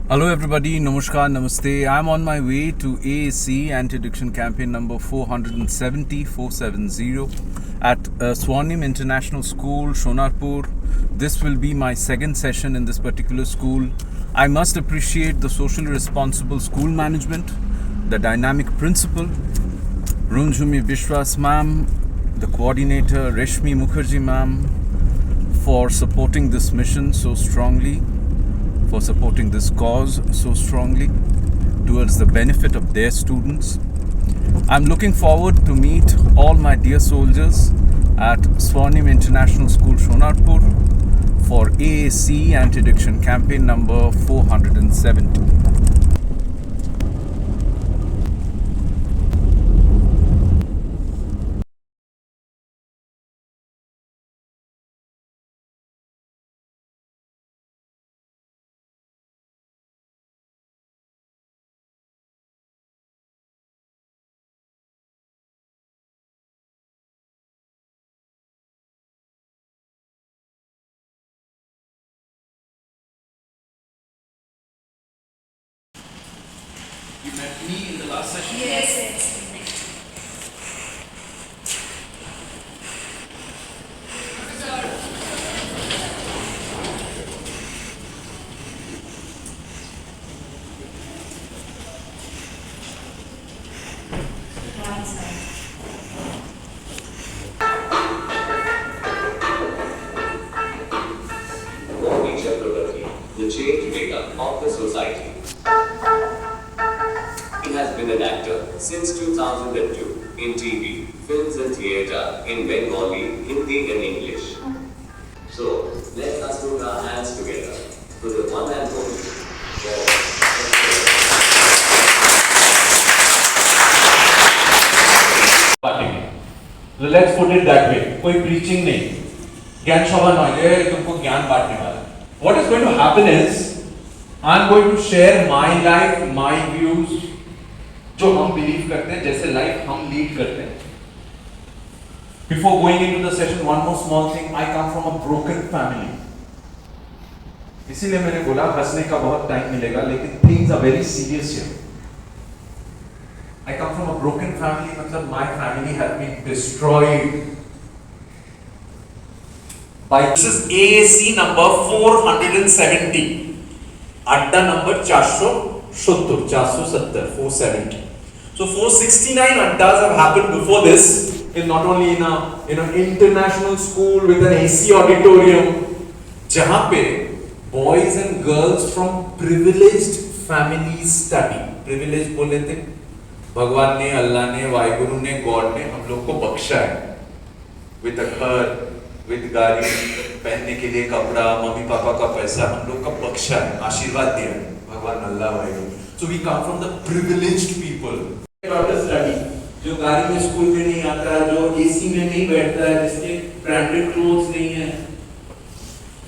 Hello everybody, Namaskar, Namaste. I'm on my way to AAC Anti-Addiction Campaign number 470 at Swarnim International School, Shonarpur. This will be my second session in this particular school. I must appreciate the socially responsible school management, the dynamic principal, Runjhumi Bishwas ma'am, the coordinator Reshmi Mukherjee ma'am, for supporting this mission so strongly, for supporting this cause so strongly towards the benefit of their students. I'm looking forward to meet all my dear soldiers at Swarnim International School, Shonarpur for AAC Anti-Addiction Campaign number 470. You met me in the last session? Yes. Modi Chakrabarti, the change maker of the society. He has been an actor since 2002 in TV, films and theatre in Bengali, Hindi and English. So, let us put our hands together for the one and only. So let's put it that way. कोई preaching नहीं, ज्ञान सभा नहीं है, तुमको ज्ञान बांटने वाला. What is going to happen is, I'm going to share my life, my views, जो हम believe करते हैं, जैसे life हम lead करते हैं. Before going into the session, one more small thing. I come from a broken family. इसीलिए मैंने बोला हंसने का बहुत टाइम मिलेगा, लेकिन things are very serious here. I come from a broken family, मतलब my family has been destroyed. This is AAC number 470. Adda number 470, 470. So 469 addas have happened before this, in not only in an international school with an AC auditorium, जहाँ पे boys and girls from privileged families study. Privileged बोले थे, भगवान ने, अल्लाह ने, वाहिगुरु ने, God ने हम लोग को बख्शा है विद घर, विद गाड़ी, पहनने के लिए कपड़ा, मम्मी पापा का पैसा हम लोग का बख्शा है, आशीर्वाद दिया है भगवान Allah Waheguru. So we come from the privileged people. Study जो गाड़ी में स्कूल में नहीं आता, जो एसी में नहीं बैठता है, जिसके ब्रांडेड क्लोथ्स नहीं है,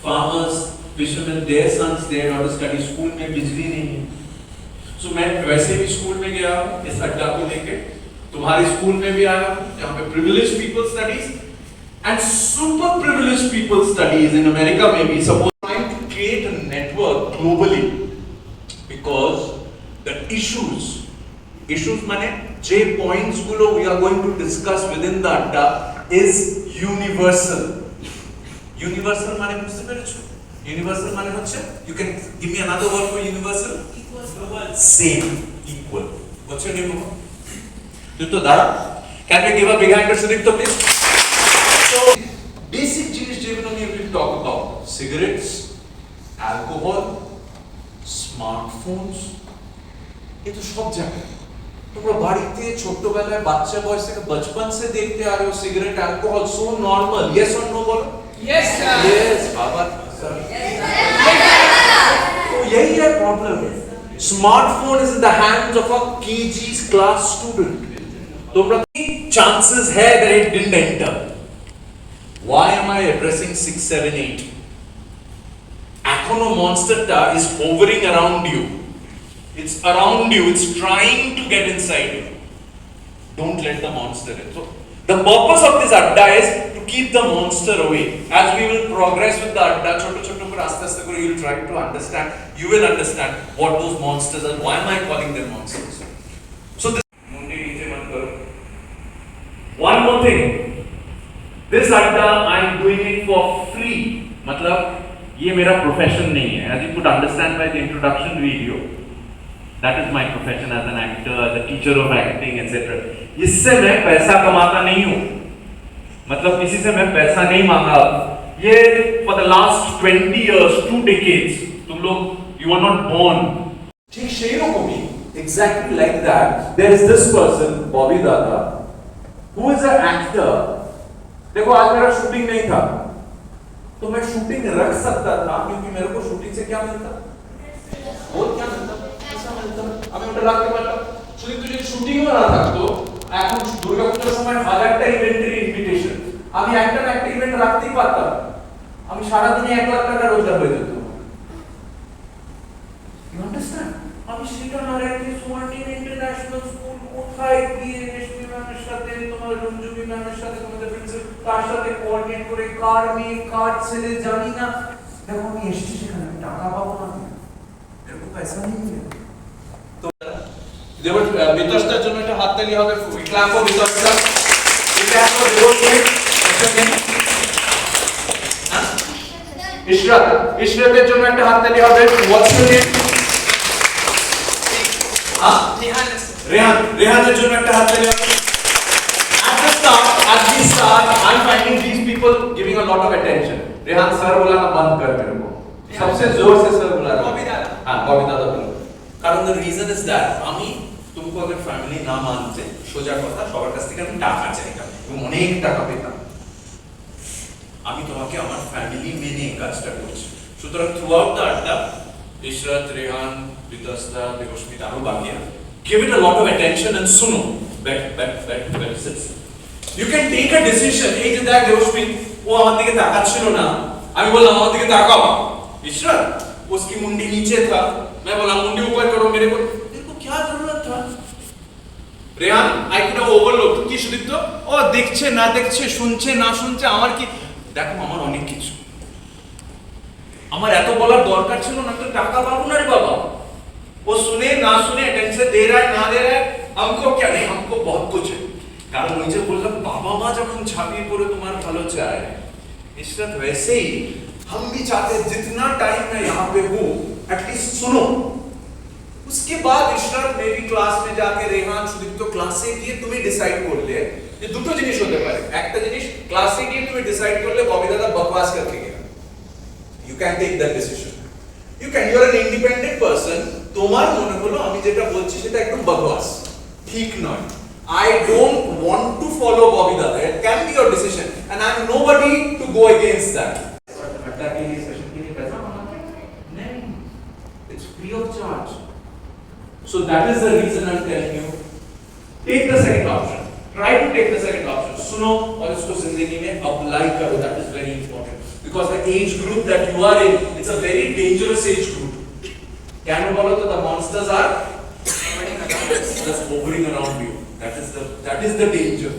farmers, fisherman, their sons they're not study, school में बिजली नहीं है. So, मैं वैसे भी स्कूल में गया इस अड्डा को लेके, तुम्हारे स्कूल में भी आया जहाँ पे privileged people studies and super privileged people studies in America maybe. Suppose trying to create a network globally because the issues माने J points Gulo we are going to discuss within the अड्डा is universal. Universal माने मुझसे पहले Universal माने होच्छे, you can give me another word for universal? Same, equal. What's your name, Mama? Dito Dara. Can we give a big hand to Sudipto, please? So, basic things we will talk about: cigarettes, alcohol, smartphones. ये तो सब जगह. তোমরা বাড়িতে ছোটবেলায় বাচ্চা বয়স থেকে बचपन से देखते आ रहे हो cigarette, alcohol, so normal. Yes or no बोलो? Yes, sir. Yes, बाबा. तो यही है problem. Smartphone is in the hands of a KG's class student. तो chances है that it didn't enter. Why am I addressing 6, 7, 8? एखोनो monster ta is hovering around you. It's around you. It's trying to get inside you. Don't let the monster in. So the purpose of this adda is to keep the monster away. As we will progress with the adda, choto choto kore aste aste kore, you will try to understand, you will understand what those monsters are, why am I calling them monsters. So this mundi niche mat karo. One more thing, this adda I am doing it for free. मतलब ये मेरा profession नहीं है. As you could understand by the introduction video, that is my profession as an actor, as a teacher of acting, etc. इससे मैं पैसा कमाता नहीं हूँ. मतलब किसी से मैं पैसा नहीं मांगा. ये for the last 20 years, 2 decades, तुम लोग you are not born. ठीक शेरों को भी exactly like that. There is this person, Bobby Dada, who is an actor. देखो आज मेरा शूटिंग नहीं था, तो मैं शूटिंग रख सकता था क्योंकि मेरे को शूटिंग से क्या मिलता? बहुत क्या मिलता? पैसा मिलता। আমি ওটা রাখতে পারতাম। যদি তুই শুটিংও না থাকতো, এখন দুর্গাপূজার সময় 1000টা ইভেন্টের ইনভিটেশন, আমি একটা না একটা ইভেন্ট রাখতেই পারতাম। আমি সারা দিনে 1 লাখ টাকা রোজগার হয়ে যেত। You understand? আমি সেটা না রেখে সোয়ার্টিন ইন্টারন্যাশনাল স্কুল কোথায় গিয়ে রেশমি ম্যামের সাথে, তোমার রঞ্জুবি ম্যামের সাথে, তোমাদের প্রিন্সিপাল তার সাথে কোঅর্ডিনেট করে কার মেয়ে কার ছেলে জানি না, দেখো আমি এসেছি সেখানে, আমি টাকা পাবো না, এরকম পয়সা নেই। তো দেবর বিতস্তার জন্য একটা হাততালি হবে, ক্লাপ ফর বিতস্তা, ক্লাপ ফর দেবর। ইশরাত, ইশরাতের জন্য একটা হাততালি হবে। What's your name? रेहान जो একটা হাততালি হবে। At the start, I'm finding these people giving a lot of attention. Rehan sir बुलाना बंद कर मेरे को, सबसे जोर से सर बुला रहा है। बॉबी दादा, हाँ बॉबी दादा बोलो। कारण the reason is that আমি तुमको अगर फैमिली ना मानते, সোজা কথা সবার কাছ থেকে আমি টাকা চাইতাম, অনেক টাকা পেতাম। আমি তোমাকে আমার ফ্যামিলি মেনে কাজটা করছি। সুতরাং throughout the আড্ডা, ইশরাত, রেহান, বিতস্তা, দেবস্মিতা আরো বাকিরা, give it a lot of attention and suno. Back, sit. You can take a decision. এই যে দেখ দেবস্মিত, ও আমার দিকে তাকাচ্ছিল না, আমি বললাম আমার দিকে তাকাও। ইশরাত, उसकी मुंडी नीचे था, मैं बोला मुंडी ऊपर करो, मेरे को क्या जरूरत था? Rehan, I could have overlooked. কি সুদীপ্ত, ও দেখছে না দেখছে, শুনছে না শুনছে, আমার কি, দেখো আমার অনেক কিছু, আমার এত বলার দরকার ছিল না, তো টাকা পাবো না রে বাবা। वो सुने ना सुने, अटेंशन दे रहा है ना दे रहा है, हमको क्या नहीं, हमको बहुत कुछ है। कारण ওই যে বললাম বাবা মা যখন ঝাঁপিয়ে পড়ে তোমার ভালো চায়, इशरत वैसे ही हम भी चाहते हैं जितना टाइम मैं यहाँ पे हूँ एटलीस्ट सुनो। उसके बाद इशरत मेरी क्लास में जाके रेहान सुदीप्त ক্লাসে গিয়ে তুমি ডিসাইড করলে যে দুটো জিনিস হতে পারে। একটা জিনিস ক্লাসে গিয়ে তুমি ডিসাইড করলে ববি দাদা বকবাস করতে গেল, you can take that decision. You can, you are an independent person, তোমার মনে হলো আমি যেটা বলছি সেটা একদম বকবাস, ঠিক নয়। I don't want to follow Bobby Dada. It can be your decision and I am nobody to go against that. अड्डा के लिए सेशन के लिए पैसा मांगते नहीं, it's free of charge. So that is the reason I am telling you, take the second option. Try to take the second option. सुनो और इसको जिंदगी में अप्लाई करो, that is very important. Because the age group that you are in, it's a very dangerous age group. Can you follow the monsters are just hovering around you. That is the danger.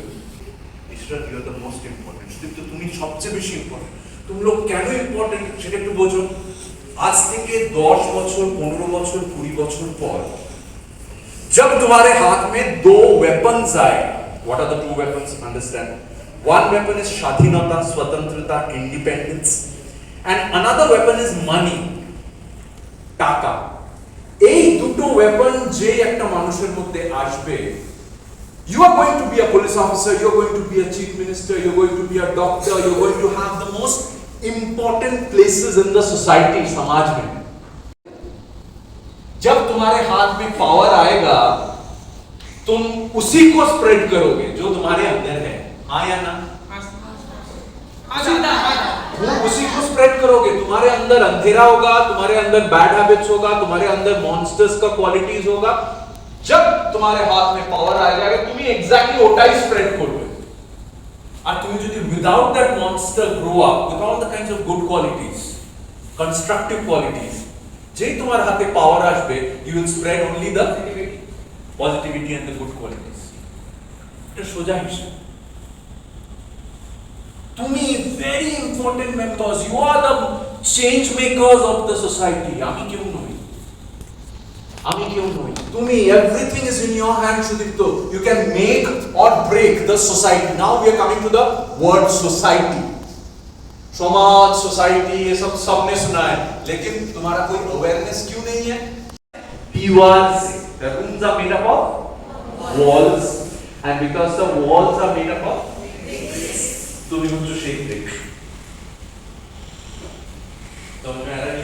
Ishrat, you are the most important. तो তুমি সবচেয়ে বেশি important. তুমি লোক কেন important সেটা একটু বোঝো। আজ থেকে 10 বছর, 15 বছর, 20 বছর পর जब तुम्हारे हाथ में 2 weapons आए, what are the 2 weapons? Understand? One weapon is স্বাধীনতা, स्वतंत्रता, independence, and another weapon is money, টাকা। এই দুটো weapon যে একটা মানুষের মধ্যে আসবে, you are going to be a police officer, you are going to be a chief minister, you are going to be a doctor, you are going to have the most important places in the society, समाज में। जब तुम्हारे हाथ में power आएगा, तुम उसी को स्प्रेड करोगे जो तुम्हारे अंदर है, हाँ या ना? उसी को स्प्रेड करोगे। तुम्हारे अंदर अंधेरा होगा, तुम्हारे अंदर बैड हैबिट्स होगा, तुम्हारे अंदर मॉन्स्टर्स का क्वालिटीज होगा। जब तुम्हारे हाथ में पावर आ जाएगा, तुम्हें एग्जैक्टली ওটাই স্প্রেড করবে। আর তুমি যদি without that monster grow up with all the kinds of good qualities, constructive qualities, যেই তোমার হাতে পাওয়ার আসবে, you will spread only the positivity and the good qualities. এটা সোজা হিসাব। তুমি very important members, you are the change makers of the society. আমি কেউ নই, তুমি, everything is in your hand, Sudipto. You can make or break the society. Now we are coming to the word society. समाज, society, ये सब सबने सुना है, लेकिन तुम्हारा कोई अवेयरनेस क्यों नहीं है? Dewars, the rooms are made up of walls, and because the walls are made up of bricks, তুমি হচ্ছে সেই brick. So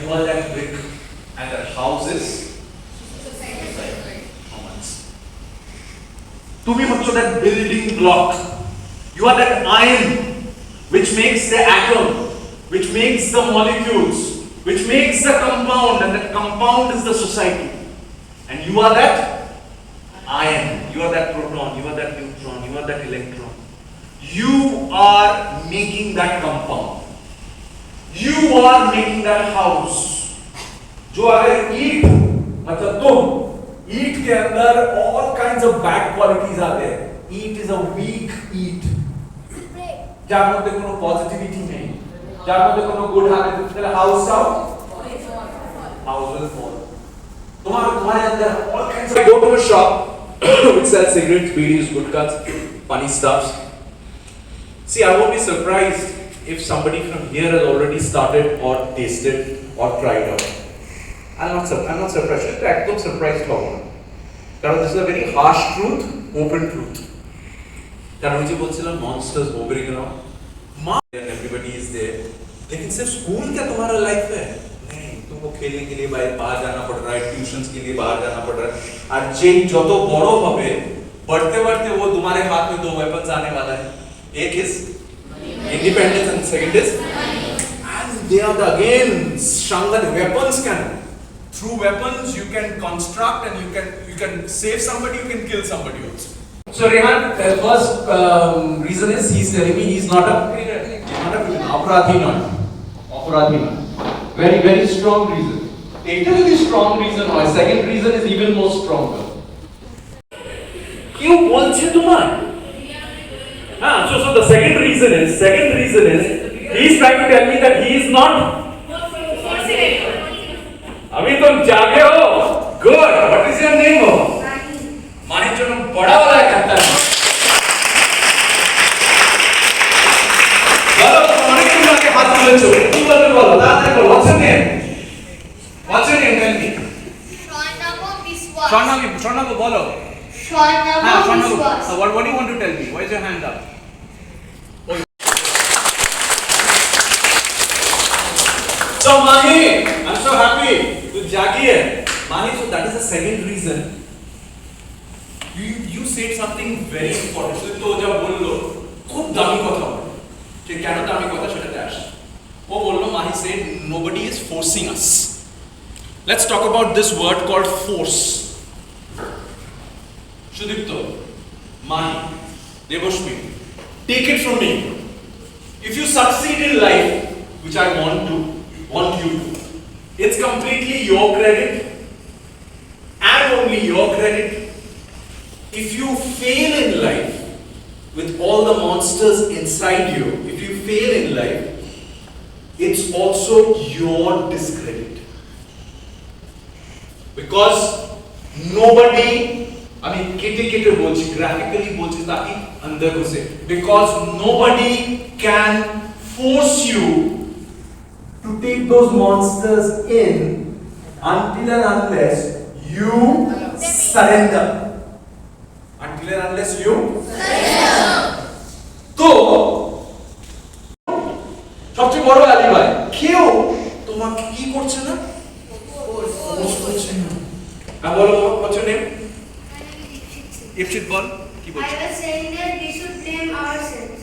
you are that brick, and that house is তুমি হচ্ছে that building block. You are that iron which makes the atom, which makes the molecules, which makes the compound, and that compound is the society. And you are that iron, you are that proton, you are that neutron, you are that electron. You are making that compound. You are making that house. जो अगर ईंट, मतलब तुम, ईंट के अंदर all kinds of bad qualities are there. ईंट is a weak ईंट. যার মধ্যে কোনো পজিটিভিটি নেই, যার মধ্যে কোনো গুড হ্যাবিট, তাহলে হাউস will fall. तुम्हारे अंदर all kinds of. I go to a shop which sells cigarettes, beedis, gutkhas, funny stuffs. See, I won't be surprised if somebody from here has already started or tasted or tried out. I'm not surprised. It's একদম surprised হবো না, কারণ this is a very harsh truth, open truth. কারণ ওই যে বলছিলাম monsters hovering around, and everybody is there. लेकिन सिर्फ स्कूल क्या तुम्हारा लाइफ है? नहीं, तुमको खेलने के लिए बाहर जाना पड़ रहा है, ट्यूशंस के लिए बाहर जाना पड़ रहा है, और जे যত বড় হবে, बढ़ते बढ़ते वो तुम्हारे हाथ में दो वेपन्स आने वाला है. एक is independence and second is and they are the again stronger weapons. Can through weapons you can construct and you can save somebody, you can kill somebody also. So Rehan, the first reason is he's telling me he's not a अपराधी not. Very very strong reason. এটা যদি strong reason হয়, second reason is even more stronger. क्यों বলছে তোমার? So the second reason is he is trying to tell me that he is not. अभी तुम जागे हो? Good. What is your name? माही जो बड़ा वाला कहता है. बोलो तुम्हारे क्यों आके हाथ में लो? तू बोलो दादा को what's your name? What's your name? Tell me. Shanabu बोलो. Shanabu. What do you want to tell me? Why is your hand up? So Mahi, I'm so happy. Tu jagi hai. Mahi, so that is the second reason. You said something very important. तो जब बोलो खूब दामी কথা বলো, ঠিক কেন দামি কথা সেটাতে আসে. ও বললো Mahi said nobody is forcing us. Let's talk about this word called force. Sudipto, Mahi, Devashmi, take it from me. If you succeed in life, which I want you to, it's completely your credit and only your credit. If you fail in life with all the monsters inside you, if you fail in life, it's also your discredit. Because nobody, I mean, kite bolchi, graphically bolchi taki andar ghuse, because nobody can force you to take those monsters in until and unless you surrender. Until and unless you surrender. तो সবচেয়ে বড় আলিবাই কেউ তোমাকে কি করছে না? Force করছে না. বলো what's your name? ইপসিত বল কি বলছিস? I was saying that we should blame ourselves.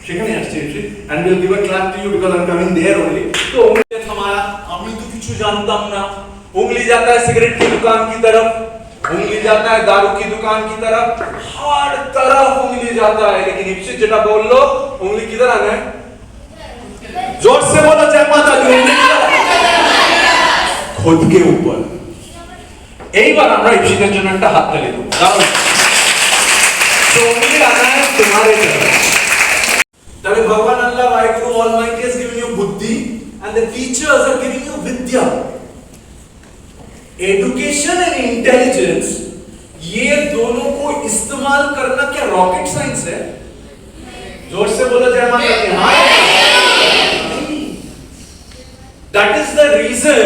সেখানে আসছে ইপসিত, and we'll give a clap to you because I'm coming there only. तो उंगली थमाया, আমি তো কিছু জানতাম না. उंगली जाता है सिगरेट की दुकान की तरफ, उंगली जाता है दारू की दुकान की तरफ, हर तरफ उंगली जाता है. लेकिन इप्सित যেটা বললো उंगली किधर आना है? जोर से बोलो जय माता दी. खुद के ऊपर. এইবার আমরা ইপ্সিতের জন্য একটা হাত তালি দেব, কারণ तो उंगली आना है तुम्हारे तरफ. तभी Almighty has given you buddhi and the teachers are giving you vidya. Education and intelligence, ये दोनों को इस्तेमाल करना क्या रॉकेट साइंस है? जोर से बोलो जय माता दी। हाँ, that is the reason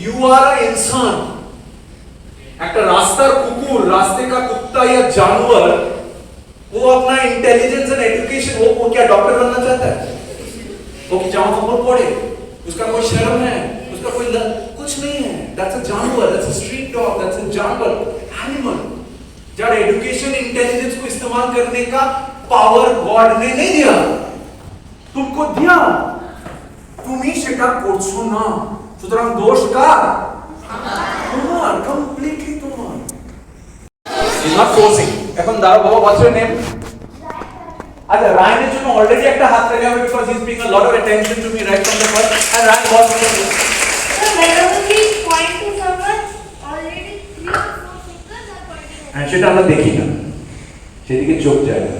you are an इंसान। একটা রাস্তার কুকুর, রাস্ते का कुत्ता या जानवर, वो अपना इंटेलिजेंस एंड एजुकेशन, वो क्या डॉक्टर बनना चाहता है? वो कि जामा कपड़ पड़े, उसका कोई शर्म है, उसका कोई कुछ नहीं है। That's a जानवर, that's a street dog, that's a जानवर, animal। जब एजुकेशन इंटेलिजेंस को इस्तेमाल करने का पावर गॉड ने नहीं दिया, तुमको दिया, तुम ही সেটা করছো না, সুতরাং দোষ কার? তোমার, কমপ্লিটলি তোমার। He's not forcing। এখন দাঁড়াও বাবা, what's your name? আচ্ছা, রায়নের জন্য অলরেডি একটা হাত রেখে হবে because he's paying a lot of attention to me right from the first, and Ryan was Whenever we point to someone, already 3 or 4 fingers are pointing. and সেটা আমরা দেখি না, সেদিকে চোখ যায় না।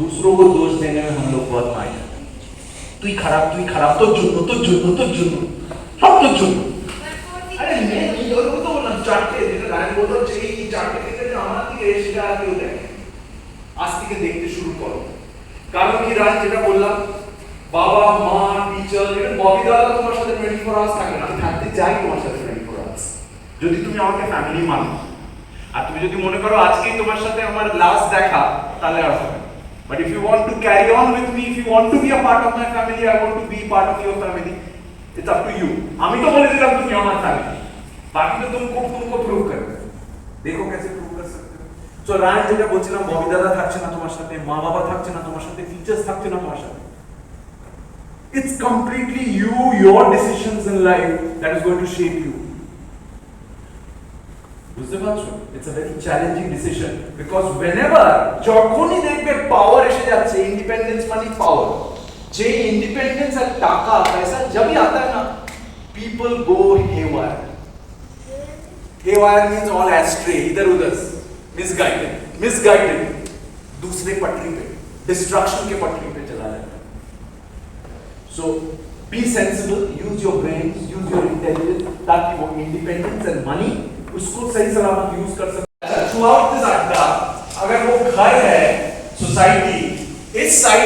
दूसरों को दोष देने में हम लोग बहुत माहिर हैं। তুই খারাপ, তোর জন্য, সব তোর জন্য। আরে নেই, ওর তো বললাম চারটে, যেটা রায়ন বললো যে এই চারটে থেকে যে আমার দিকে সেটা আর কেউ দেখে। আজ থেকে দেখতে শুরু করো। কারণ কি রায়ন যেটা বললাম, বাবা মা টিচার, এটা ববি দাদা তোমার সাথে 24 আওয়ার্স থাকে না, আমি থাকতে চাই তোমার সাথে 24 আওয়ার্স। যদি তুমি আমাকে ফ্যামিলি মানো, আর তুমি যদি মনে করো আজকেই তোমার সাথে আমার লাস্ট দেখা, তাহলে আর হবে। But if you want to carry on with me, if you want to be a part of my family, I want to be part of your family, it's up to you। আমি তো বলে দিলাম তুমি আমার family, বাকি তো तुमको prove করবে। দেখো कैसे প্রুভ कर सकते हो। সো রায়ন যেটা বলছিলাম, ববি দাদা থাকছে না তোমার সাথে, মা বাবা থাকছে না তোমার সাথে, টিচার্স থাকছে না তোমার সাথে। It's completely you, your decisions in life that is going to shape you। বুঝতে পারছো? It's a very challenging decision because whenever যখনই দেখবে পাওয়ার এসে যাচ্ছে, ইন্ডিপেন্ডেন্স মানে পাওয়ার, যে ইন্ডিপেন্ডেন্স আর টাকা পয়সা जभी आता है ना, people go haywire। haywire means all astray, इधर उधर, misguided, दूसरे पटरी पे, डिस्ट्रक्शन के पटरी पे चला जाता है। So be sensible, use your brains, use your intelligence, ताकि वो इंडिपेंडेंस एंड मनी उसको सही सलामत यूज कर सके। अच्छा, थ्रूआउट दिस अड्डा, अगर वो घर है, सोसाइटी, इस साइड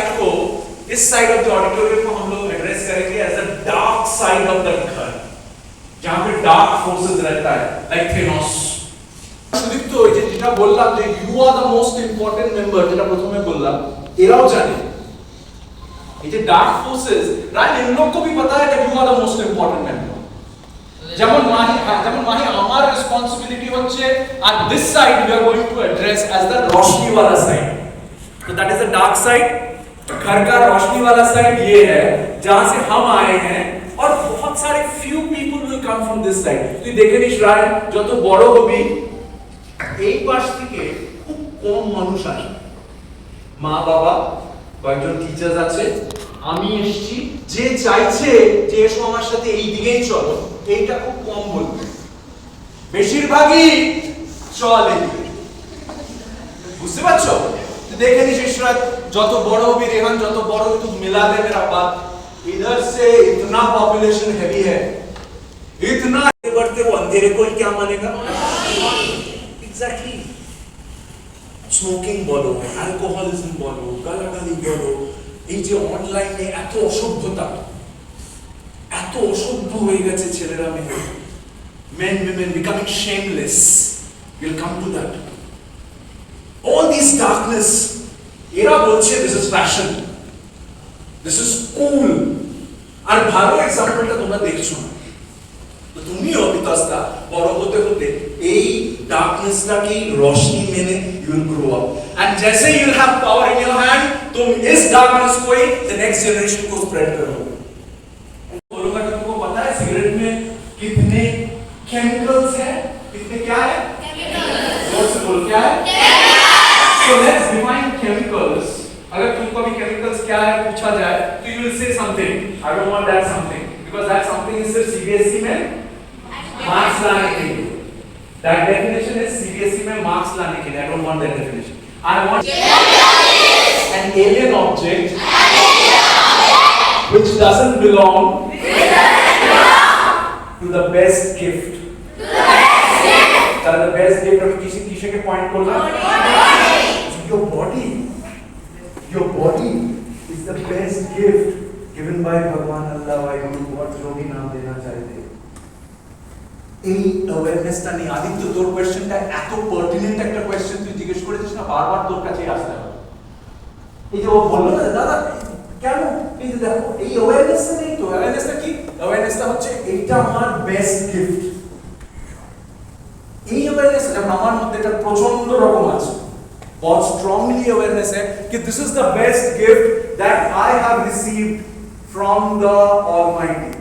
ऑफ द ऑडिटोरियम को हम लोग एड्रेस करेंगे as a dark side of the घर, जहां पे डार्क फोर्सेस रहता है, लाइक थेनोस। সুদীপ তো এই যেটা বললাম যে you are the most important member, যেটা প্রথমে বললাম, এরাও জানে এই যে ডার্ক फोर्सेस, राइट, इन लोग को भी पता है कि you are the most important member. যেমন মাহি আমার রেসপন্সিবিলিটি হচ্ছে, আর this side we are going to address as the रोशनी वाला साइड। तो that is the dark side. घर का रोशनी वाला साइड ये है जहां से हम आए हैं, और बहुत सारे few people will come from this side. তুই দেখে নিস রায়, যত বড় হবি এই পাশ থেকে খুব কম মানুষ আসে, মা বাবা, কয়েকজন টিচার্স আছে, আমি এসেছি, যে চাইছে যে এসো আমার সাথে এই দিকেই চলো, এইটা খুব কম বলবে, বেশিরভাগই চলে। বুঝতে পারছো? দেখে নিস ইশরাত, যত বড় হবি রেহান, যত বড় হবি तू मिला दे मेरा बात, इधर से इतना पॉपुलेशन हैवी है, इतना बढ़ते वो अंधेरे को ही क्या मानेगा? एग्जैक्टली। স্মোকিং বলো, অ্যালকোহলিজম বলো, গালাগালি বলো, এই যে অনলাইনে এত অসভ্যতা, এত অসভ্য হয়ে গেছে ছেলেরা মেয়ে, men women becoming shameless, we'll come to that, all these darkness, এরা বলছে this is fashion, this is cool। আর ভালো এক্সাম্পলটা তোমরা দেখছো না, তো তুমিও বিতস্তা বড় হতে হতে এই ডার্কনেসটাকে रोशनी মেনে you will grow up, and जैसे you will have power in your hand, तुम इस डार्कनेस को ही the next generation को स्प्रेड करोगे। बोलूंगा तुमको पता है सिगरेट में कितने केमिकल्स हैं, कितने क्या है केमिकल्स, जोर से बोलो क्या है chemicals. so let's define chemicals। अगर तुमको भी केमिकल्स क्या है पूछा जाए तो you will say something, I don't want that something, because that something is सिर्फ CBSE में मार्क्स लाने के लिए, that definition is CBSE में मार्क्स लाने के लिए, I don't want that definition, I want an alien object which doesn't belong to the best gift. The best gift আমি কিসে point করলাম? Your body is the best gift given by Bhagwan Allah Waheguru what जो भी नाम देना चाहते এই অ্যাওয়ারনেসটা নেই। আদিত্য তোর কোশ্চেনটা এত পার্টিনেন্ট একটা কোশ্চেন তুই জিজ্ঞেস করেছিস না, বারবার তোর কাছেই আসতে হবে। এই যে ও বললো না দাদা কেন, এই যে দেখো এই অ্যাওয়ারনেসটা নেই তো। অ্যাওয়ারনেসটা কি? অ্যাওয়ারনেসটা হচ্ছে এইটা আমার বেস্ট গিফট। এই অ্যাওয়ারনেস যেমন আমার মধ্যে এটা প্রচন্ড রকম আছে, बहुत strongly awareness है कि this is the best gift that I have received from the Almighty.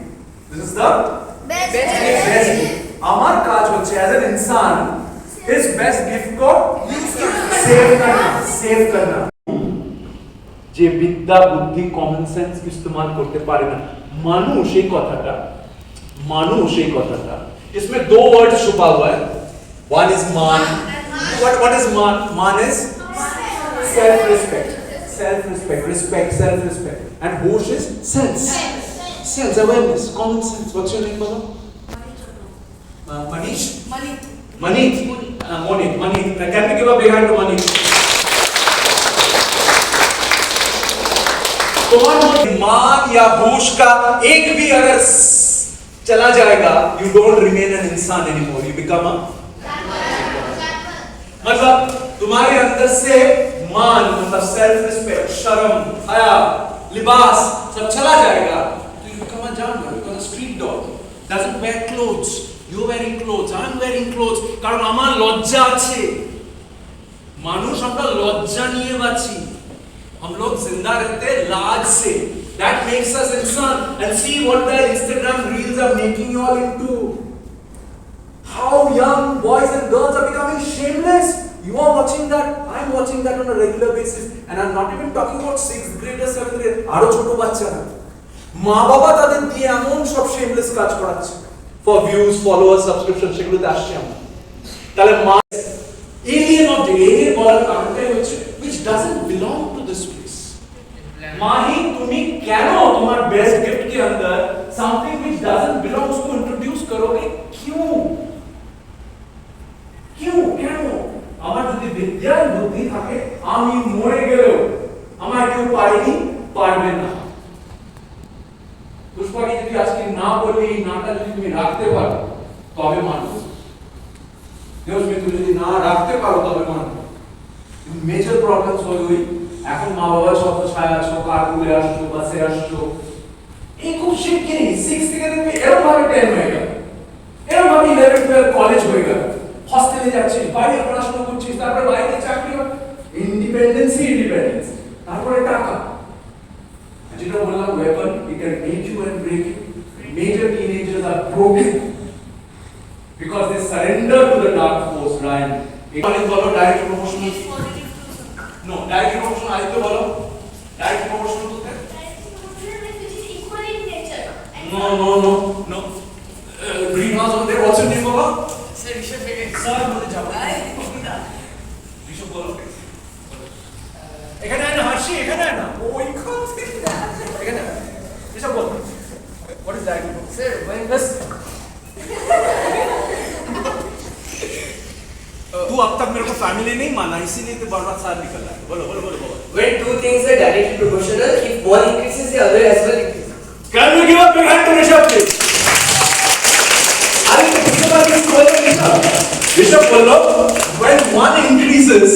This is the best gift. আমার কাজ হচ্ছে as an इंसान इस best gift को सेव करना। যে বিদ্যা বুদ্ধি কমন সেন্স ইস্তেমাল করতে পারে না মানুষ, এই কথাটা इसमें दो वर्ड छुपा हुआ है। One is मान। What is मान? मान is self-respect, respect, self-respect. And hosh is sense, awareness, common sense. What's your name, Baba? Manish? Manit. Manit. Can we give a big hand to Manit? तुम्हारे मान या होश का एक भी अगर चला जाएगा, you don't remain an इंसान anymore. You become a मतलब तुम्हारे अंदर से मान मतलब सेल्फ रिस्पेक्ट, शर्म, हया, लिबास सब चला जाएगा तो you become a जानवर, you become a street dog, doesn't wear clothes, you wearing clothes, I'm wearing clothes কারণ আমার লজ্জা আছে। মানুষ আমরা লজ্জা নিয়ে বাঁচি, हम लोग जिंदा रहते लाज से, that makes us इंसान। and see what the Instagram reels are making you all into, how young boys and girls are becoming shameless. You are watching that, I am watching that on a regular basis, and I am not even talking about 6th grade or 7th grade, আরো ছোট বাচ্চারা মা বাবা তাদের দিয়ে এমন সব shameless কাজ করাচ্ছে for views, followers, subscription, সেগুলোতে আসছে আমরা। তাহলে মা alien of the alien বলার কারণটাই হচ্ছে which doesn't belong to this place। Mahi তুমি কেন তোমার বেস্ট গিফট के अंदर something which doesn't belong को इंट्रोड्यूस करोगे? क्यों কেন? আমার যদি বিদ্যার বুদ্ধি থাকে আমি মরে গেলেও আমার কেউ পারবে না। পুষ্পাকে যদি আজকে না বলে এই নাটা যদি তুমি রাখতে পারো তবে মানব, তুমি যদি না রাখতে পারো তবে মানব। মেজর প্রবলেমস হয়ে ওই এখন মা বাবা শব্দ ছায়া আছো, কারগুলে আসছো, বাসে আসছো, এই খুব শিগগিরই 6 থেকে তুমি এরকম ভাবে 10 হয়ে গেল, এরকম ভাবে 11 12 কলেজ হয়ে গেল, হস্টেলে যাচ্ছিস, বাইরে পড়াশোনা করছিস, তারপরে বাইরে চাকরি, ইন্ডিপেন্ডেন্স, তারপরে টাকা। যেটা বললাম weapon, it can make you and break you. Major teenagers are broken because they surrender to the dark force, Ryan. এখানে বলো direct promotion. No direct promotion Aditya বলো, ডাইরেক্ট প্রমোশন বলতে no green house over there, what's your name, Baba? Sir, Rishabh Begay. Sir বলে যাও। ঋষভ বলো। এখানে না হাসি, এখানে না ওইখান থেকে এখানে ঋষভ বলো। What is that? Sir, when तू अब तक मेरे को फैमिली नहीं माना, इसीलिए तो बर्बाद साल निकल रहा है। बोलो when two things are directly proportional, if one increases, the other as well increases. Can we give a big hand to Rishabh, please? Rishabh बोलो, when one increases,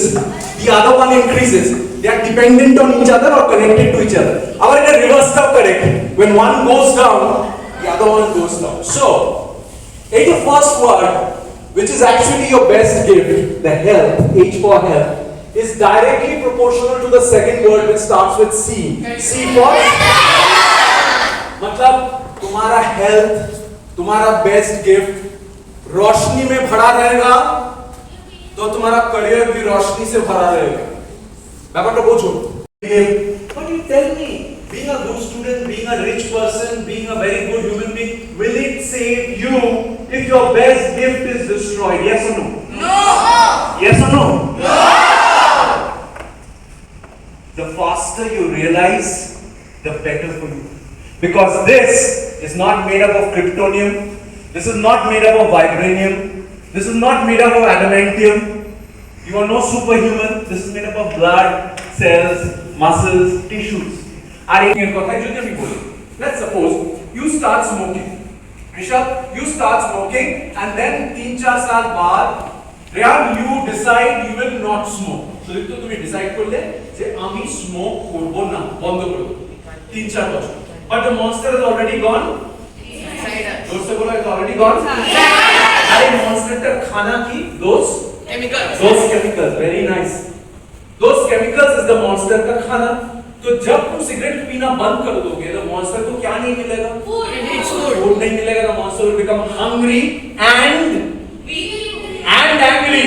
the other one increases. They are dependent on each other or connected to each other. Our in a reverse stuff correct. When one goes down, the other one goes down. So, take the first word, which is actually your best gift, the health, H for health, is directly proportional to the second word which starts with C. C for मतलब तुम्हारा health, तुम्हारा best gift रोशनी में भरा रहेगा तो तुम्हारा career भी रोशनी से भरा रहेगा। ব্যাপারটা বোঝো। What do you tell me? Being a good student, being a rich person, being a very good human being, will it save you if your best gift is destroyed? Yes or no? No! Yes or no? No! The faster you realize, the better for you. Because this is not made up of kryptonium, this is not made up of vibranium, this is not made up of adamantium. You are no superhuman. This is made up of blood, cells, muscles, tissues. আর এই কথাই যদি আমি বলি, let's suppose you start smoking. Rishabh, you start smoking and then 3-4 साल बाद Rehan, you decide you will not smoke. So তো তুমি decide করলে যে আমি স্মোক করব না, বন্ধ করব 3-4 বছর। But the monster is already gone. जोर से बोलो, it's already gone. अरे monster का खाना की those chemicals, very nice. Those chemicals is the monster का खाना. तो जब तुम सिगरेट पीना बंद कर दोगे तो मॉन्स्टर को क्या नहीं मिलेगा? फूड नहीं मिलेगा। तो monster will become hungry and angry.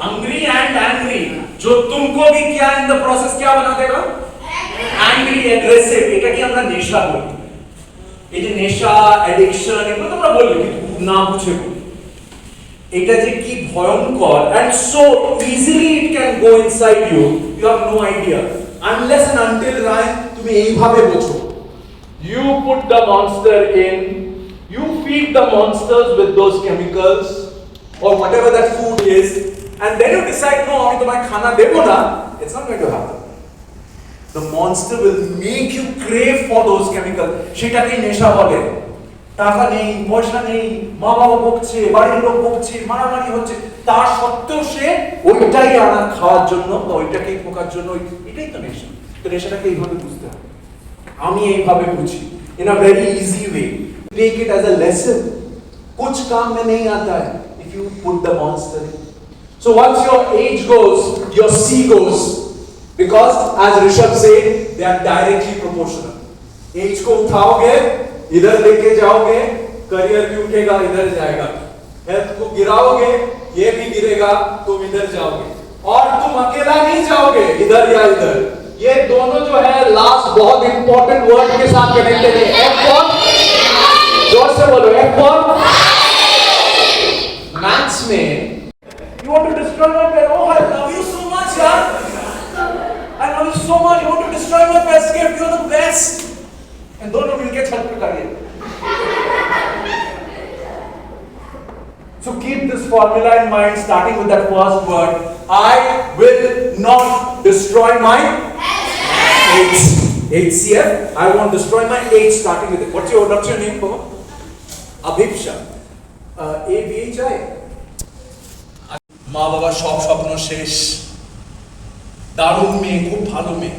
Hungry and angry. जो तुमको भी क्या in the process क्या बना देगा? Angry, aggressive. এটা কি আমরা নেশা বলি? এই যে নেশা, অ্যাডিকশন এগুলো তোমরা বললে কিন্তু না বুঝে বলি। এটা যে কি ভয়ঙ্কর and so easily it can go inside you, you have no idea unless and until তুমি এইভাবে বোঝো। You put the monster in, you feed the monsters with those chemicals or whatever that food is, and then you decide no আমি তোমায় খানা দেব না, it's not going to happen. The monster will make you crave for those chemicals. সেটাকেই নেশা বলে। টাকা নেই, পয়সা নেই, মা বাবা বকছে, বাড়ির লোক বকছে, মারামারি হচ্ছে, তার সত্ত্বেও সে ওইটাই আনার খাওয়ার জন্য বা ওইটাকেই পোকার জন্য, এটাই তো নেশা। তো নেশাটাকে এইভাবে বুঝতে হবে। আমি এইভাবে বুঝি in a very easy way. Take it as a lesson. कुछ काम में नहीं आता है if you put the monster in. So once your age goes, your C goes. Because as Rishabh said, they are directly proportional. Age को उठाओगे, इधर लेके जाओगे, करियर भी उठेगा, इधर जाएगा। हेल्थ को गिराओगे, ये भी गिरेगा, तुम इधर जाओगे। और तुम अकेला नहीं जाओगे, इधर या इधर। ये दोनों जो है लास्ट बहुत इंपॉर्टेंट वर्ड के साथ कनेक्टेड है। F for जोर से बोलो, F for मैथ्स में you want to destroy my pen. Oh, I love you so much, yaar. I love you so much. You want to destroy my best gift. You're the best. And दोनों मिलके छत पे करिए. So keep this formula in mind, starting with that first word. I will not destroy my HCF. I won't destroy my H, starting with it. What's your name, Papa? Abhipsha. ABHI. মা বাবা সব স্বপ্ন শেষ। দারুণ মেয়ে, খুব ভালো মেয়ে,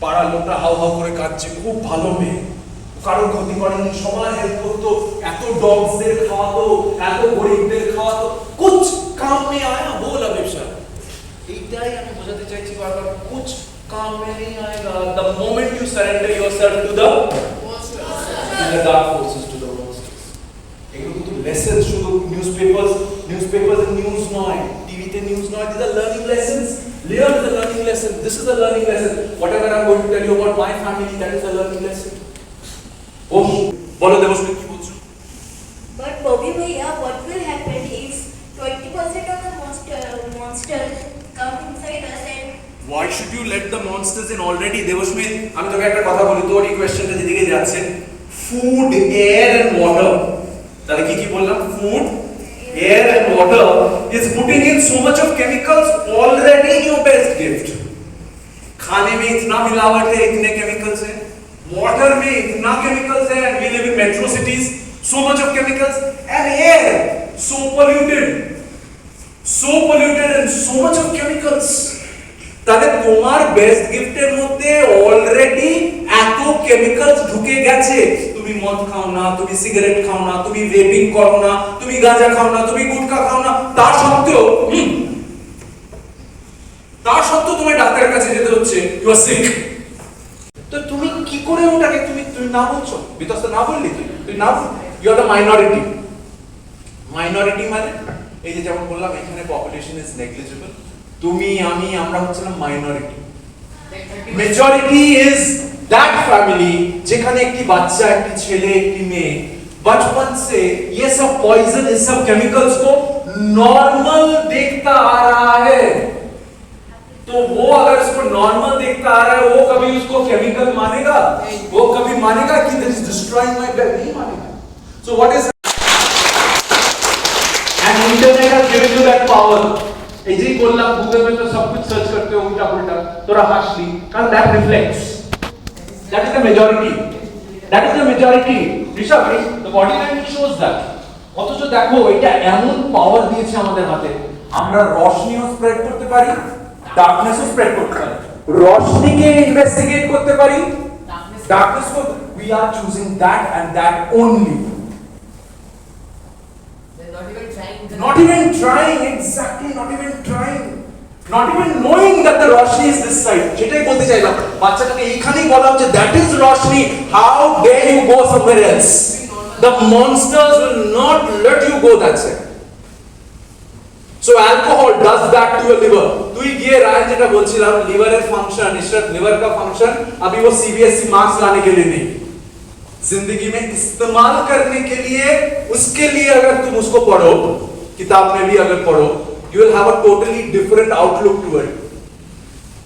পাড়ার লোকরা হাউ হাউ করে কাঁদছে, খুব ভালো মেয়ে, কারোর ক্ষতি করেনি, সবার হেল্প করতো, এত ডগসদের খাওয়াতো, এত গরিবদের খাওয়াতো, কুছ কাম মে আয়া बोल अभिषेक। এইটাই আমি বোঝাতে চাইছি বারবার, কুছ কাম মে नहीं आएगा the moment you surrender yourself to the dark forces, to the monsters. এগুলো কিন্তু লেসন, শুধু নিউজপেপারস এন্ড নিউজ নয়, টিভিতে নিউজ নয়, these are learning lessons. Lear is a learning lesson. This is a learning lesson. Whatever I'm going to tell you about my family, that is a learning lesson. Oh, bolo Devashmi ki bolcho? But Bobby Bhaiya, what will happen if 20% of the monsters come inside us and Why should you let the monsters in already? Devashmi, আমি তোকে একটা কথা বলি, তোর এই কোশ্চেনটা যেদিকে যাচ্ছে, food, air and water, তাহলে কি কি বললাম? Food, air and water is putting in so much of chemicals already in your best gift. खाने में इतना मिलावट है, इतने chemicals हैं, water में इतना chemicals है, and we live in metro cities, so much of chemicals, and air so polluted and so much of chemicals. তাহলে তোমার বেস্ট গিফটের মধ্যে অলরেডি এত কেমিক্যালস ঢুকে গেছে। তুমি মদ খাও না, তুমি সিগারেট খাও না, তুমি ভেপিং করো না, তুমি গাঁজা খাও না, তুমি গুটখা খাও না, তার সত্ত্বেও তোমার ডাক্তারের কাছে যেতে হচ্ছে, ইউ আর সিক। তো তুমি কি করে ওটাকে তুমি না বলছো? বিকজ না বললি তুই না, you are the minority. Minority মানে এই যে যেমন বললাম, এখানে পপুলেশন ইজ নেগলিজিবল, তুমি আমি আমরা হচ্ছিলাম minority. Majority is that family যেখানে একটি বাচ্চা, একটি ছেলে, একটি মেয়ে बचपन से ये सब पॉइजन, इस सब केमिकल्स को नॉर्मल देखता आ रहा है। तो वो अगर इसको नॉर्मल देखता आ रहा है, वो कभी उसको केमिकल मानेगा? वो कभी मानेगा कि this is destroying my bed? नहीं मानेगा. So what is And internet has given you that power. এই যে বললাম গুগল में तो सब कुछ सर्च करते हो उल्टा पुल्टा थोड़ा harshly and that reflects. That is the majority. That is the majority. Rishabh, the body language shows that. অথচ দেখো এটা এমন পাওয়ার দিয়েছে আমাদের হাতে, আমরা রোশনিও স্প্রেড করতে পারি, ডার্কনেসও স্প্রেড করতে পারি, রোশনিকে ইনভেস্টিগেট করতে পারি, darkness co we are choosing that and that only. They're not even trying. Not even trying, exactly, not even trying. Not even knowing that the Roshni is this side. যেটাই বলতে চাইলাম, বাচ্চাটাকে এইখানেই বলা হচ্ছে that is Roshni, how dare you go somewhere else? The monsters will not let you go that side. So alcohol does that to your liver. তুই গিয়ে রায়ন যেটা বলছিলাম লিভারের ফাংশন, ইশরাত লিভার का फंक्शन अभी वो सीबीएसई मार्क्स लाने के लिए नहीं, जिंदगी में इस्तेमाल करने के लिए, उसके लिए अगर तुम उसको पढ़ो, किताब में भी अगर पढ़ो, you will have a totally different outlook to it.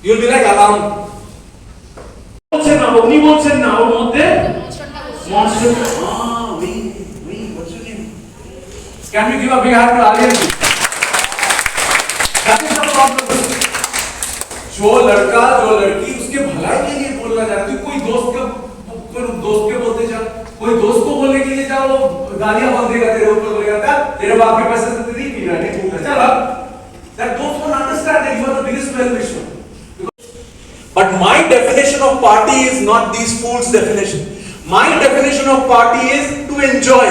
You will be like alarm. বলছেন না, উনি বলছেন না, ওর মধ্যে monster. What's your name? Can we give a big hand to Aryan? That is the problem. जो लड़का जो लड़की उसके भलाई के लिए बोलना चाहती है, कोई दोस्त के बोलते जा, कोई दोस्त को बोलने के लिए जाओ, वो गालियां बोल देगा, तेरे ऊपर बोलेगा, तेरे बाप के पैसे से नहीं पी रहा है, चल अब. That those won't understand that you are the biggest well-wisher. But my definition of party is not these fools' definition. My definition of party is to enjoy,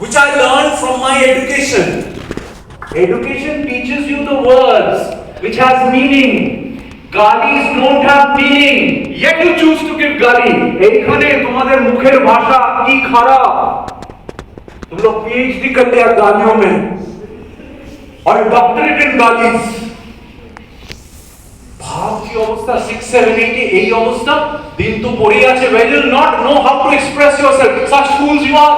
which I learned from my education. Education teaches you the words which has meaning. Galis don't have meaning, yet you choose to give gali. এইখানে তোমাদের মুখের ভাষা কি খারাপ, तुम लोग PhD कर लिया गालियों में और डॉक्टरेट इन गालिस। ভাব কি অবস্থা 6 7 8 এই অবস্থা, দিন তো পড়ে আছে, when you not know how to express yourself, such fools you are.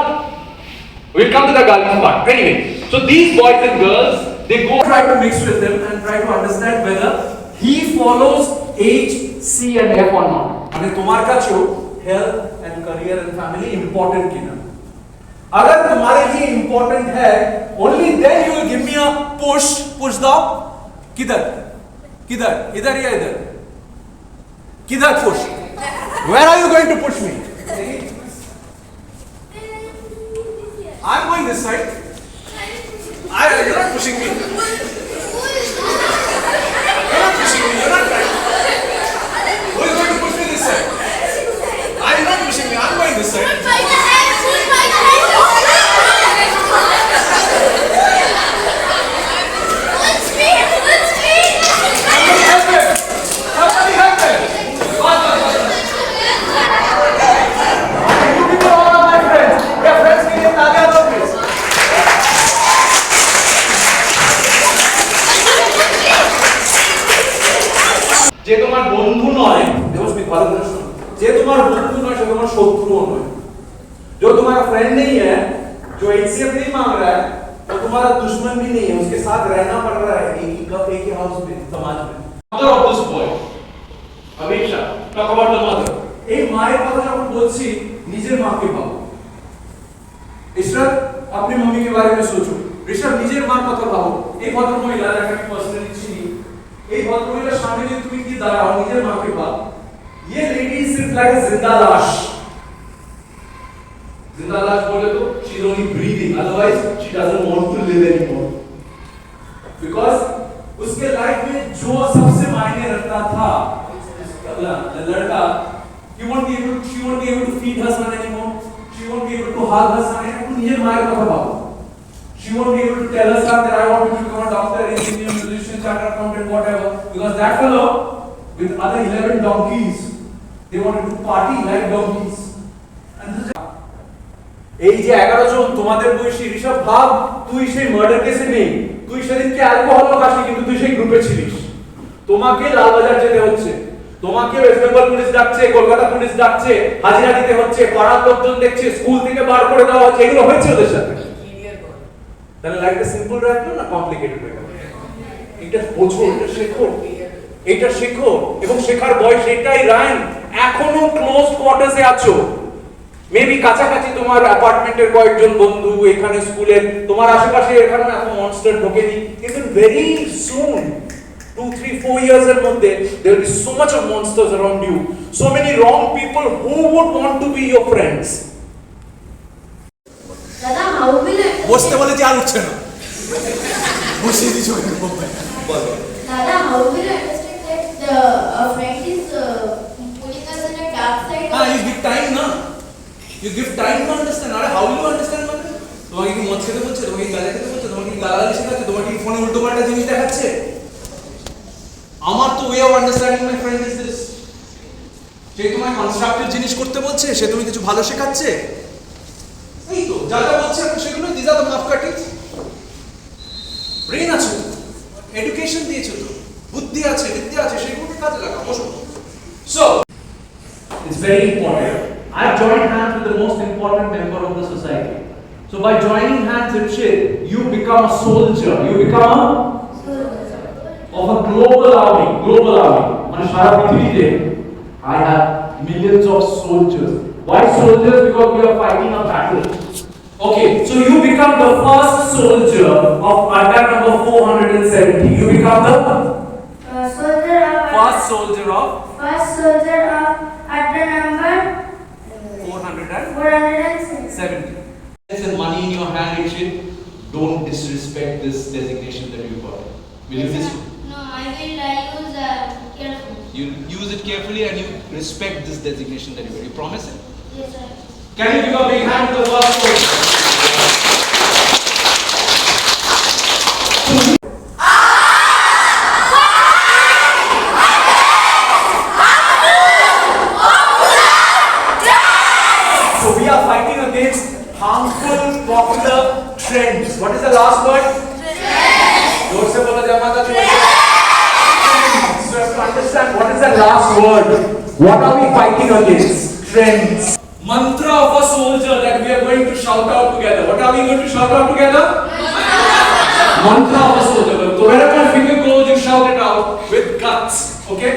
We'll come to the galis part. Anyway, so these boys and girls, they go try to mix with them and try to understand whether he follows H, C and F or not. মানে তোমার কাছেও health and career and family important কিনা, अगर तुम्हारे लिए important है, only then you will give me a push दो. किधर किधर, इधर या इधर, किधर push? Where are you going to push me? I'm going this side. You're not pushing me. You're not pushing me. You're not trying. Who is going to push me this side? You're not pushing me. I'm going this side. Somebody help me. You people are all my friends. We are friends. We need to आगे आओ please. যে তোমার বন্ধু নয়, দেবস্মিত ভালো করে শোনো, যে তোমার বন্ধু নয় সে তোমার শত্রুও নয়। जो तुम्हारा फ्रेंड नहीं है, जो HCF नहीं मांग रहा है, वो तुम्हारा दुश्मन भी नहीं है, उसके साथ रहना पड़ रहा है एक ही कप एक ही हाउस में, समाज में। Mother of this boy, Abhisha, talk about the mother. এই মায়ের কথা যখন বলছি, নিজের মাকে ভাবো। ইশরাত, अपनी मम्मी के बारे में सोचो। ঋষভ, নিজের মার কথা ভাবো। এই ভদ্রমহিলা যাকে আমি পার্সোনালি চিনি, এই ভদ্রমহিলার সামনে যদি তুমি কি দাঁড়াও, নিজের মাকে ভাব। ये लेडी सिर्फ लाइक जिंदा लाश। जिंदा लाश बोले तो she is only breathing, otherwise she doesn't want to live anymore, because उसके लाइफ में जो सबसे मायने रखता था लड़का, she won't be able to feed her son anymore, she won't be able to hug her son anymore. নিজের মায়ের কথা ভাবো। She won't be able to tell her son that I want you to become a doctor, engineer, musician, chartered accountant, whatever, because that fellow with other 11 donkeys, they wanted to party like donkeys. And this এই যে 11 জন তোমাদের বয়সী, ঋষভ ভাব তুই সেই murder কেসে নেই, তুই সেদিনকে অ্যালকোহল খাসনি, কিন্তু তুই সেই গ্রুপে ছিলিস। তোমাকে লালবাজার যেতে হচ্ছে, তোমাকে ওয়েস্ট বেঙ্গল পুলিশ ডাকছে, কলকাতা পুলিশ ডাকছে, হাজিরা দিতে হচ্ছে, পাড়ার লোকজন দেখছে, স্কুল থেকে বার করে দেওয়া হচ্ছে, এগুলো হয়েছে ওদের সাথে। তাহলে লাইফটা সিম্পল রাখলো না কমপ্লিকেটেড হয়ে গেল? এটা বোঝো, এটা শেখো, এটা শেখো, এবং শেখার বয়স এটাই রাইন। এখনো ক্লোজ কোয়ার্টার্সে আছো, মেবি কাছাকাছি তোমার অ্যাপার্টমেন্টের কয়েকজন বন্ধু, এখানে স্কুলের তোমার আশেপাশে এখানে এত মনস্টার ঢোকেনি, কিন্তু ভেরি সুন 2-3-4 years এর মধ্যে there will be so much of monsters around you, so many wrong people who would want to be your friends. Dada, how will it? বসতে বলে যে আর উঠছে না, বসিয়ে দিচ্ছ বলো। Dada, how will you understand that the friend is pulling us in a dark side? হ্যাঁ, you give time না, you give time to understand. আরে how will you understand মানে তোমাকে কি মদ খেতে বলছে, তোমাকে কি গাঁজা খেতে বলছে, তোমাকে কি গালাগালি শেখাচ্ছে, তোমাকে কি ফোনে উল্টো পাল্টা জিনিস দেখাচ্ছে? আমার তো way of understanding my friend is this, সে তোমায় কনস্ট্রাকটিভ জিনিস করতে বলছে, সে তুমি কিছু ভালো শেখাচ্ছে, এই তো যা যা বলছে সেগুলো দিস আর দ্য মাপকাঠি। ব্রেন আছে তো, এডুকেশন দিয়েছে তো, বুদ্ধি আছে, বিদ্যা আছে, সেগুলোকে কাজে লাগাও। বসো। So, it's very important. I've joined hands with the most important member of the society. So by joining hands with Shit, you become a soldier. You become of a global army. Global army. মানে সারা পৃথিবীতে I have millions of soldiers. Why soldiers? Because we are fighting a battle. Okay, so you become the first soldier of Adda number 470. You become the Soldier of first soldier of Adda number 470. There's the money in your hand, Ikshit. Don't disrespect this designation that you got. Will you No, I will use carefully. you use it carefully and you respect this designation that you got? You promise it? Yes, sir. Can you give a big hand to the first soldier? So we are fighting against harmful popular trends. What is the last word? जोर से बोलो जय माता दी। So you have to understand what is the last word. What are we fighting against? Trends. Mantra of a soldier that we are going to shout out together. What are we going to shout out together? Mantra of a soldier. So wherever your finger goes, you shout it out with guts. Okay?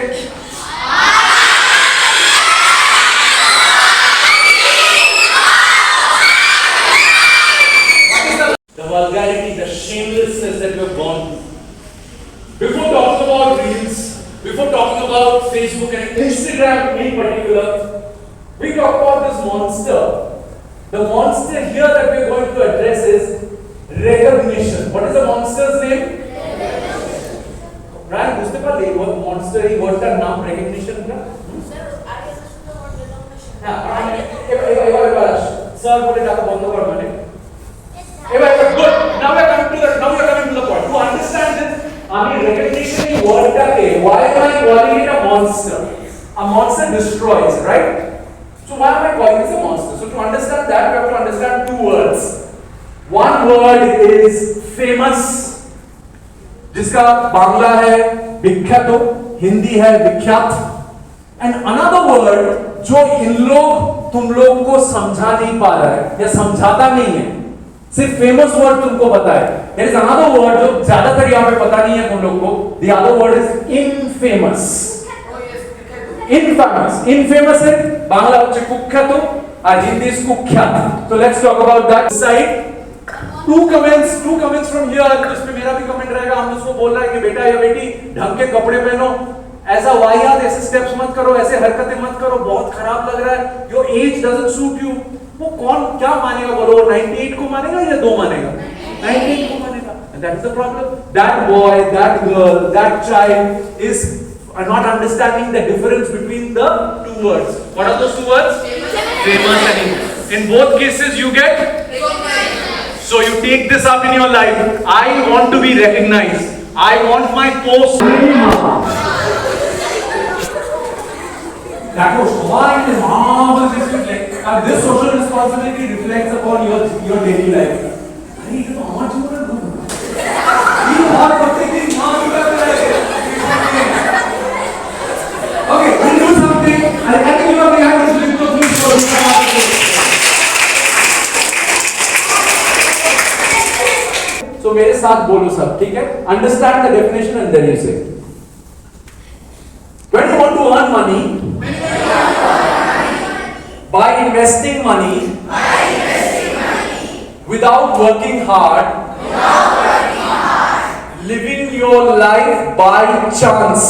The vulgarity, the shamelessness that we have gone through. Before talking about Reels, before talking about Facebook and Instagram in particular, we talk about this monster. The monster here that we are going to address is recognition. What is the monster's name? Ryan, বুঝতে পারলে এই monster এই ওয়ার্ডটার নাম recognition না? হ্যাঁ, এবার sir বলে ডাকা বন্ধ কর মানে good. Now we are coming to the point. To understand this, recognition in word why am I calling it a monster? A monster destroys, right? So why am I calling this a monster? So to understand that, we have to understand two words. One word is famous, जिसका बांग्ला है विख्यातो, हिंदी है विख्यात, and another word जो इन लोग तुम लोग को समझा नहीं पा रहा है या समझाता नहीं है, सिर्फ फेमस वर्ड तुमको पता है. There is another word जो ज्यादातर यहाँ पे पता नहीं है तुम लोग को. The other word is infamous. Infamous है बांग्ला হচ্ছে কুখ্যাত আর হিন্দি is কুখ্যাত. So let's talk about that side. Two comments from here. जिसमें मेरा भी कमेंट रहेगा. हम उसको बोल रहा है कि बेटा या बेटी ढंग के कपड़े पहनो, ऐसा वाहियात ऐसे स्टेप्स मत करो, ऐसे हरकतें मत करो, बहुत खराब लग रहा है, your age doesn't suit you. वो कौन क्या मानेगा बोलो? 98 को मानेगा या 2 मानेगा? 98 को मानेगा. And that is the problem. That boy, that girl, that child is not understanding the difference between the two words. What are those two words? Famous and infamous. In both cases you get so you take this up in your life. I want to be recognized. I want my post. দেখো সবাই মা বলতে আর this social responsibility reflects upon your daily life. আরে এটা তো আমার জীবনের ঘটনা. কি ভাব প্রত্যেকদিন মা বিবাহে লাগে. Okay, we'll do something. I think you are behind this list of things for So मेरे साथ बोलो सब, ठीक है? Understand the definition and then you say. When you want to earn money, by investing money without working hard, living your life by chance.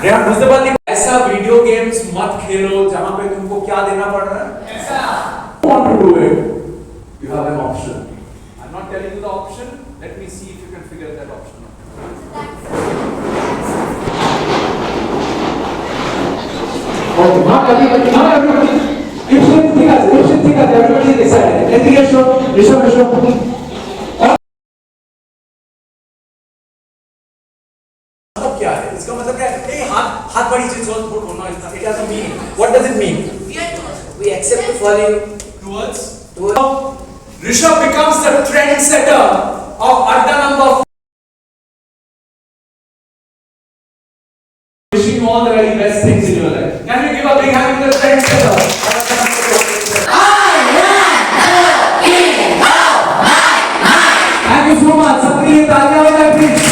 Rehan बुझते पारली ऐसा video games मत खेलो जहां पे तुमको क्या देना पड़ रहा है ऐसा want to do it you have an option. I'm not telling you the option, let me see if you can figure that option out. Okay, now everybody everybody think as everybody decided. Let me get show Rishabh क्या है इसका मतलब क्या है ए हाथ बड़ी चीज सोच फुट होना इतना it has a meaning what does it mean We accept to follow you. towards Rishabh becomes the trendsetter of Adda number 4. Wishing you all the very best things in your life. Can you give a big hand to the trendsetter? Thank you so much. सबके लिए तालियां हो जाए please.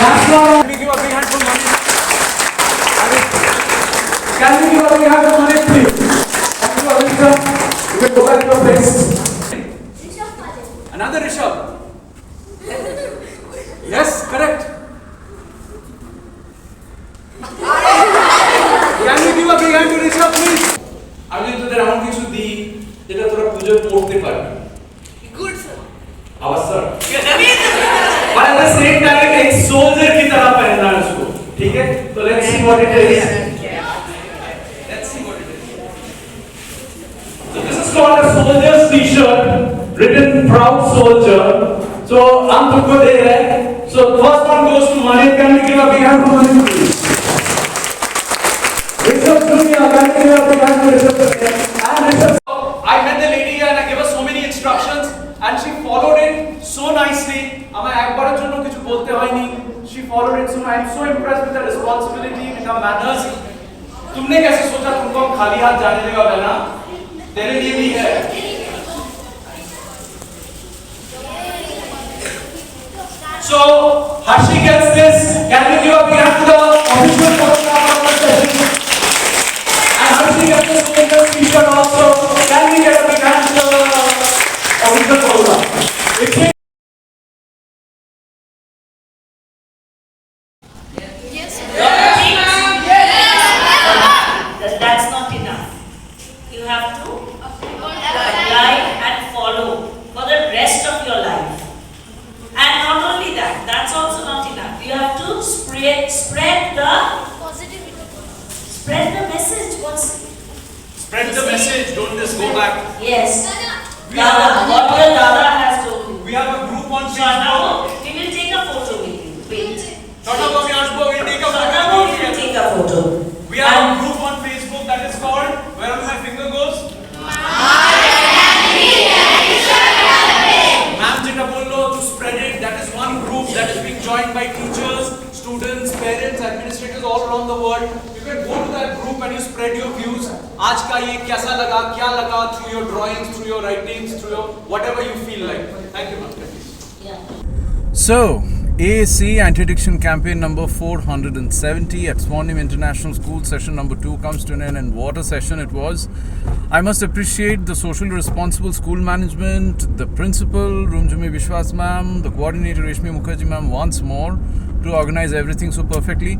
That's all. Can we give a big hand for Manish? Can we give a big hand for Manish please? Thank you, Rishabh. You can go back to your place. Another Rishabh. Yes, correct. Can we give a big hand to Rishabh please? আমি তোদের এমন কিছু দিই যেটা তোরা পুজোয় পড়তে পারবি। Good sir. आवाज सर। और at the same time एक सोल्जर की तरह पहनना है उसको, ठीक है? तो let's see what it is. Let's see what it is. So this is called a soldier's t-shirt, written proud soldier. So हम तुमको दे रहे हैं. So first one goes to Manik. Can we give a big hand for Manik please? Rishabh Junior, can we give a big hand for Rishabh Junior? And Rishabh. I met the lady here and I gave her so many instructions and she followed it so nicely. আমায় একবারের জন্য কিছু বলতে হয়নি. She followed it so I am so impressed with her responsibility, with her manners. तुमने कैसे सोचा तुमको हम खाली हाथ जाने देगा बहना? तेरे लिए भी है. So Harshi gets this. Can we give a big hand to the official photographer of the session? And Harshi gets this soldier's t-shirt also. Can we get a big hand to the official photographer? That's not enough. You have to apply and follow for the rest of your life. And not only that, that's also not enough. You have to spread the message. Spread the message, don't just go back. Yes. We have Dada, what your Dada has told you. We have a group on Shana, Facebook. we will take a photo with you. Wait. Shana, we Ashbo, we'll take a Shana, photo. we will take a photo. We have a group on Facebook that is called, wherever my finger goes. Ma'am jita bollo to spread it. That is one group that is being joined by teachers, students, parents, administrators all around the world. You can go to that group and you spread your views. आज का ये कैसा लगा, क्या लगा, through your drawings, through your writings, through your whatever you feel like. Thank you, ma'am. Yeah. So, AAC Anti-Addiction Campaign number 470 at Swanim International School, session number 2 comes to an end, and what a session it was. I must appreciate the socially responsible school management, the principal, Rumjumi Vishwas ma'am, the coordinator Reshmi Mukherjee ma'am once more to organize everything so perfectly.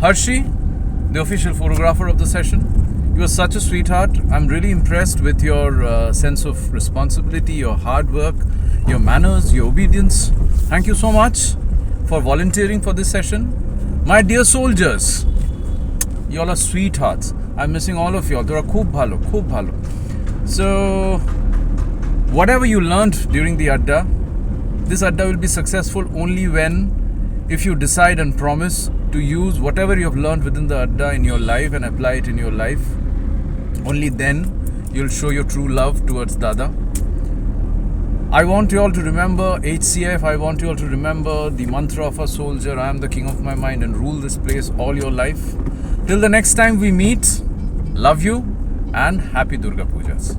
Harshi, the official photographer of the session, you are such a sweetheart. I'm really impressed with your sense of responsibility, your hard work, your manners, your obedience. Thank you so much for volunteering for this session. My dear soldiers, you all are sweethearts. I'm missing all of you all. Tora khub bhalo, khub bhalo. So, whatever you learned during the Adda, this Adda will be successful only when, if you decide and promise to use whatever you have learned within the Adda in your life and apply it in your life. Only then you'll show your true love towards Dada. I want you all to remember HCF. I want you all to remember the mantra of a soldier. I am the king of my mind and rule this place all your life. Till the next time we meet, love you and happy Durga Pujas.